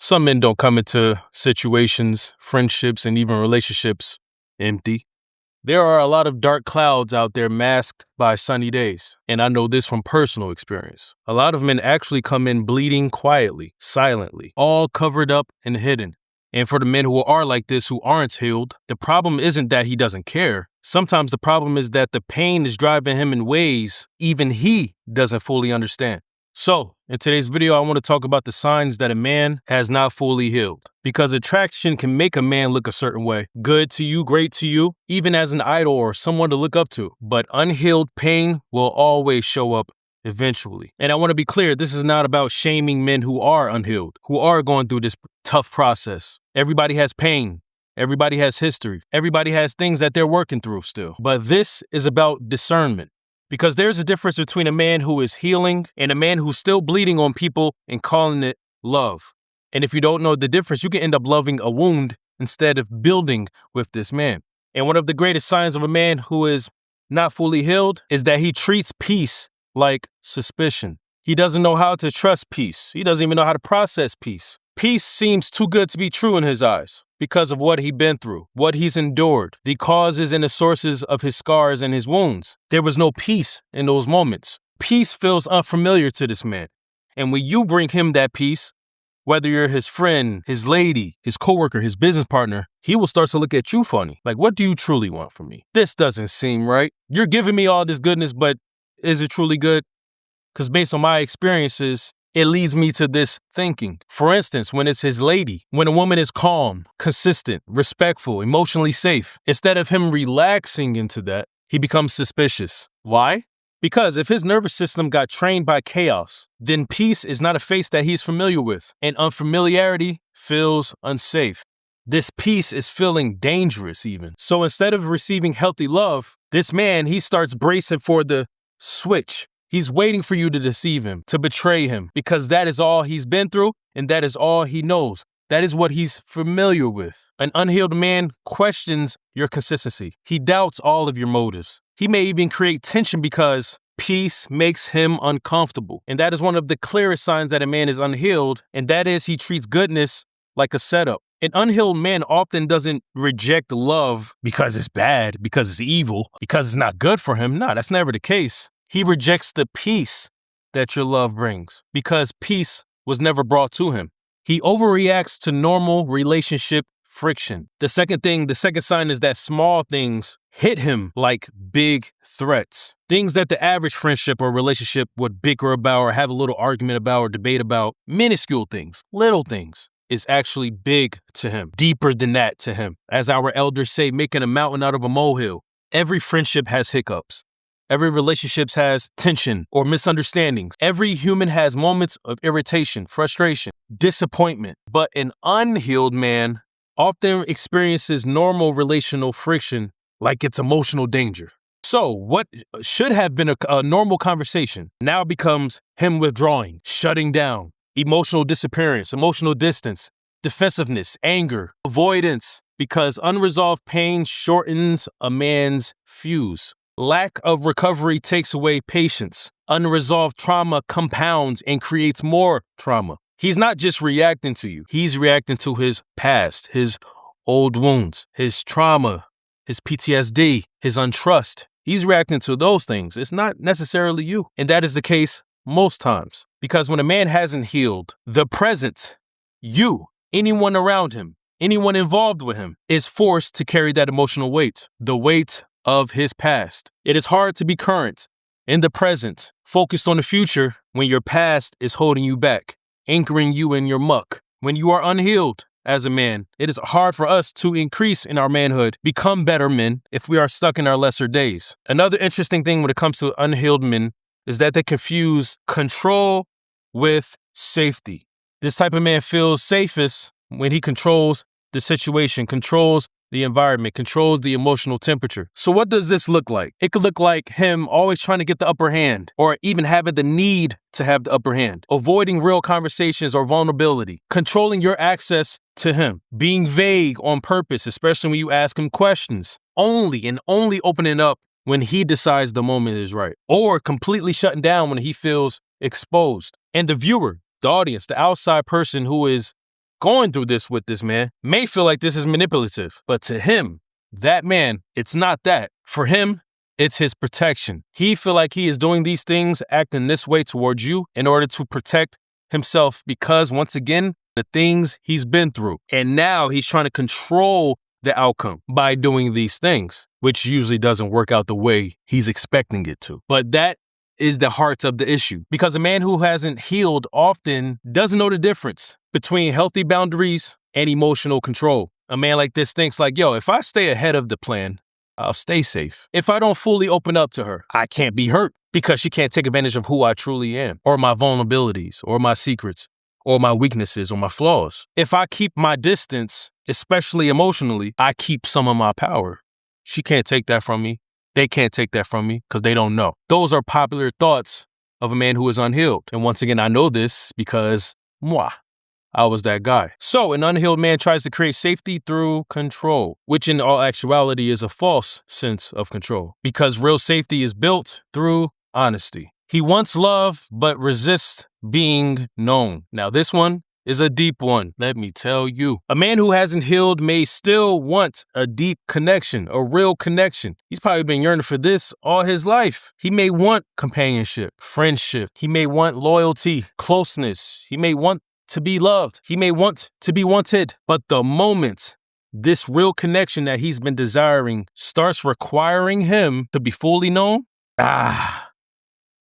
Some men don't come into situations, friendships, and even relationships empty. There are a lot of dark clouds out there masked by sunny days, and I know this from personal experience. A lot of men actually come in bleeding quietly, silently, all covered up and hidden. And for the men who are like this, who aren't healed, the problem isn't that he doesn't care. Sometimes the problem is that the pain is driving him in ways even he doesn't fully understand. So, in today's video, I want to talk about the signs that a man has not fully healed. Because attraction can make a man look a certain way. Good to you, great to you, even as an idol or someone to look up to. But unhealed pain will always show up eventually. And I want to be clear, this is not about shaming men who are unhealed, who are going through this tough process. Everybody has pain. Everybody has history. Everybody has things that they're working through still. But this is about discernment. Because there's a difference between a man who is healing and a man who's still bleeding on people and calling it love. And if you don't know the difference, you can end up loving a wound instead of building with this man. And one of the greatest signs of a man who is not fully healed is that he treats peace like suspicion. He doesn't know how to trust peace. He doesn't even know how to process peace. Peace seems too good to be true in his eyes because of what he's been through, what he's endured, the causes and the sources of his scars and his wounds. There was no peace in those moments. Peace feels unfamiliar to this man. And when you bring him that peace, whether you're his friend, his lady, his coworker, his business partner, he will start to look at you funny. Like, what do you truly want from me? This doesn't seem right. You're giving me all this goodness, but is it truly good? Because based on my experiences, it leads me to this thinking. For instance, when it's his lady, when a woman is calm, consistent, respectful, emotionally safe, instead of him relaxing into that, he becomes suspicious. Why? Because if his nervous system got trained by chaos, then peace is not a face that he's familiar with, and unfamiliarity feels unsafe. This peace is feeling dangerous even. So instead of receiving healthy love, this man, he starts bracing for the switch. He's waiting for you to deceive him, to betray him, because that is all he's been through and that is all he knows. That is what he's familiar with. An unhealed man questions your consistency. He doubts all of your motives. He may even create tension because peace makes him uncomfortable. And that is one of the clearest signs that a man is unhealed, and that is he treats goodness like a setup. An unhealed man often doesn't reject love because it's bad, because it's evil, because it's not good for him. No, that's never the case. He rejects the peace that your love brings because peace was never brought to him. He overreacts to normal relationship friction. The second sign is that small things hit him like big threats. Things that the average friendship or relationship would bicker about or have a little argument about or debate about, minuscule things, little things, is actually big to him, deeper than that to him. As our elders say, making a mountain out of a molehill. Every friendship has hiccups. Every relationship has tension or misunderstandings. Every human has moments of irritation, frustration, disappointment. But an unhealed man often experiences normal relational friction like it's emotional danger. So what should have been a normal conversation now becomes him withdrawing, shutting down, emotional disappearance, emotional distance, defensiveness, anger, avoidance, because unresolved pain shortens a man's fuse. Lack of recovery takes away patience. Unresolved trauma compounds and creates more trauma. He's not just reacting to you. He's reacting to his past, his old wounds, his trauma, his PTSD, his untrust. He's reacting to those things. It's not necessarily you. And that is the case most times. Because when a man hasn't healed, the present, you, anyone around him, anyone involved with him, is forced to carry that emotional weight. The weight of his past. It is hard to be current, in the present, focused on the future when your past is holding you back, anchoring you in your muck. When you are unhealed as a man, it is hard for us to increase in our manhood, become better men if we are stuck in our lesser days. Another interesting thing when it comes to unhealed men is that they confuse control with safety. This type of man feels safest when he controls the situation, controls the environment, controls the emotional temperature. So what does this look like? It could look like him always trying to get the upper hand, or even having the need to have the upper hand, avoiding real conversations or vulnerability, controlling your access to him, being vague on purpose, especially when you ask him questions, only opening up when he decides the moment is right, or completely shutting down when he feels exposed. And the viewer, the audience, the outside person who is going through this with this man may feel like this is manipulative, but to him, that man, it's not that. For him, it's his protection. He feel like he is doing these things, acting this way towards you in order to protect himself because, once again, the things he's been through. And now he's trying to control the outcome by doing these things, which usually doesn't work out the way he's expecting it to. But that is the heart of the issue, because a man who hasn't healed often doesn't know the difference between healthy boundaries and emotional control. A man like this thinks like, yo, if I stay ahead of the plan, I'll stay safe. If I don't fully open up to her, I can't be hurt because she can't take advantage of who I truly am, or my vulnerabilities, or my secrets, or my weaknesses, or my flaws. If I keep my distance, especially emotionally, I keep some of my power. She can't take that from me. They can't take that from me because they don't know. Those are popular thoughts of a man who is unhealed. And once again, I know this because I was that guy. So an unhealed man tries to create safety through control, which in all actuality is a false sense of control, because real safety is built through honesty. He wants love, but resists being known. Now, this one is a deep one, let me tell you. A man who hasn't healed may still want a deep connection, a real connection. He's probably been yearning for this all his life. He may want companionship, friendship. He may want loyalty, closeness. He may want to be loved. He may want to be wanted. But the moment this real connection that he's been desiring starts requiring him to be fully known,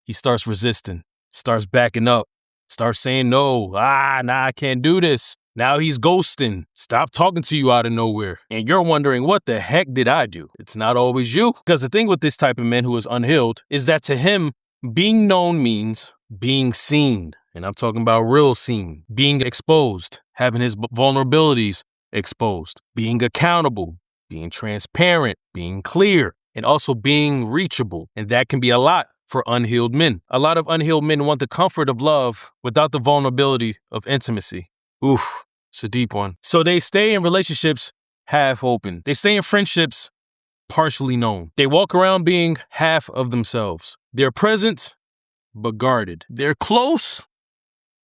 he starts resisting, starts backing up, starts saying no. I can't do this. Now he's ghosting. Stop talking to you out of nowhere. And you're wondering, what the heck did I do? It's not always you. Because the thing with this type of man who is unhealed is that to him, being known means being seen. And I'm talking about real seen, being exposed, having his vulnerabilities exposed, being accountable, being transparent, being clear, and also being reachable. And that can be a lot for unhealed men. A lot of unhealed men want the comfort of love without the vulnerability of intimacy. Oof, it's a deep one. So they stay in relationships half open. They stay in friendships partially known. They walk around being half of themselves. They're present, but guarded. They're close,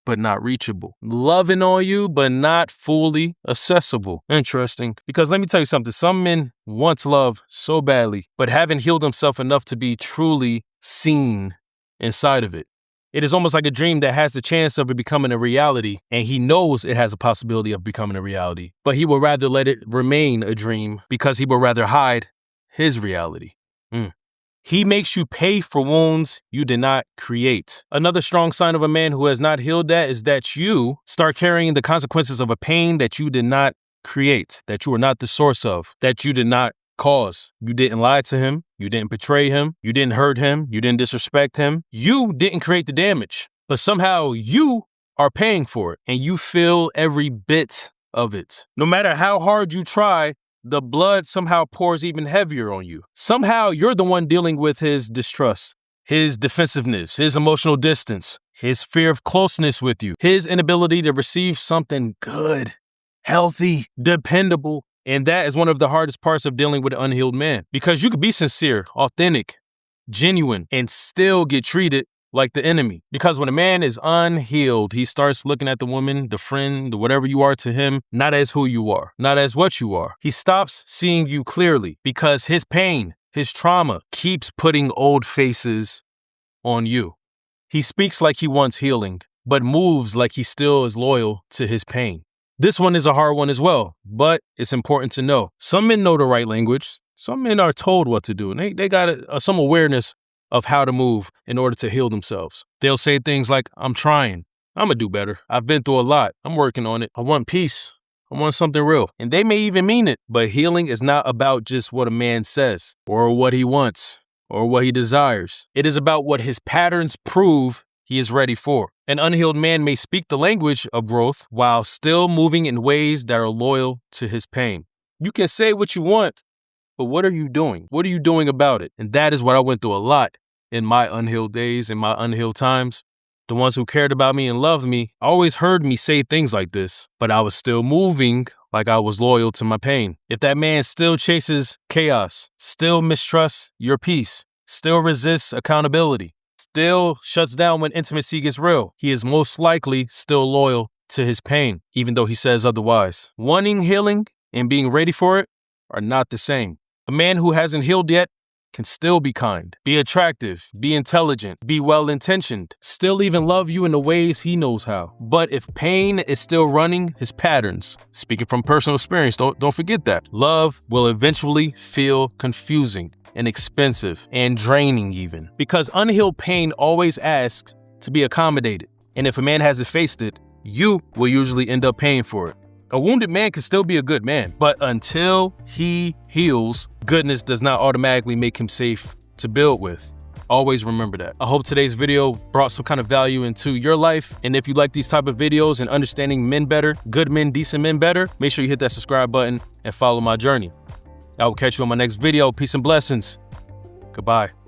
but not reachable. Loving on you, but not fully accessible. Interesting. Because let me tell you something. Some men want love so badly, but haven't healed themselves enough to be truly seen inside of it. It is almost like a dream that has the chance of it becoming a reality, and he knows it has a possibility of becoming a reality, but he would rather let it remain a dream because he would rather hide his reality. He makes you pay for wounds you did not create. Another strong sign of a man who has not healed that is that you start carrying the consequences of a pain that you did not create, that you are not the source of, that you did not cause. You didn't lie to him. You didn't betray him. You didn't hurt him. You didn't disrespect him. You didn't create the damage, but somehow you are paying for it, and you feel every bit of it. No matter how hard you try, the blood somehow pours even heavier on you. Somehow you're the one dealing with his distrust, his defensiveness, his emotional distance, his fear of closeness with you, his inability to receive something good, healthy, dependable. And that is one of the hardest parts of dealing with an unhealed man, because you could be sincere, authentic, genuine, and still get treated like the enemy. Because when a man is unhealed, he starts looking at the woman, the friend, the whatever you are to him, not as who you are, not as what you are. He stops seeing you clearly because his pain, his trauma keeps putting old faces on you. He speaks like he wants healing, but moves like he still is loyal to his pain. This one is a hard one as well, but it's important to know. Some men know the right language. Some men are told what to do, and they got some awareness of how to move in order to heal themselves. They'll say things like, I'm trying. I'm going to do better. I've been through a lot. I'm working on it. I want peace. I want something real. And they may even mean it, but healing is not about just what a man says or what he wants or what he desires. It is about what his patterns prove he is ready for. An unhealed man may speak the language of growth while still moving in ways that are loyal to his pain. You can say what you want, but what are you doing? What are you doing about it? And that is what I went through a lot in my unhealed days, in my unhealed times. The ones who cared about me and loved me always heard me say things like this, but I was still moving like I was loyal to my pain. If that man still chases chaos, still mistrusts your peace, still resists accountability, still shuts down when intimacy gets real, he is most likely still loyal to his pain, even though he says otherwise. Wanting healing and being ready for it are not the same. A man who hasn't healed yet can still be kind, be attractive, be intelligent, be well-intentioned, still even love you in the ways he knows how. But if pain is still running his patterns, speaking from personal experience, don't forget that, love will eventually feel confusing and expensive and draining even. Because unhealed pain always asks to be accommodated. And if a man hasn't faced it, you will usually end up paying for it. A wounded man can still be a good man, but until he heals, goodness does not automatically make him safe to build with. Always remember that. I hope today's video brought some kind of value into your life. And if you like these type of videos and understanding men better, good men, decent men better, make sure you hit that subscribe button and follow my journey. I will catch you on my next video. Peace and blessings. Goodbye.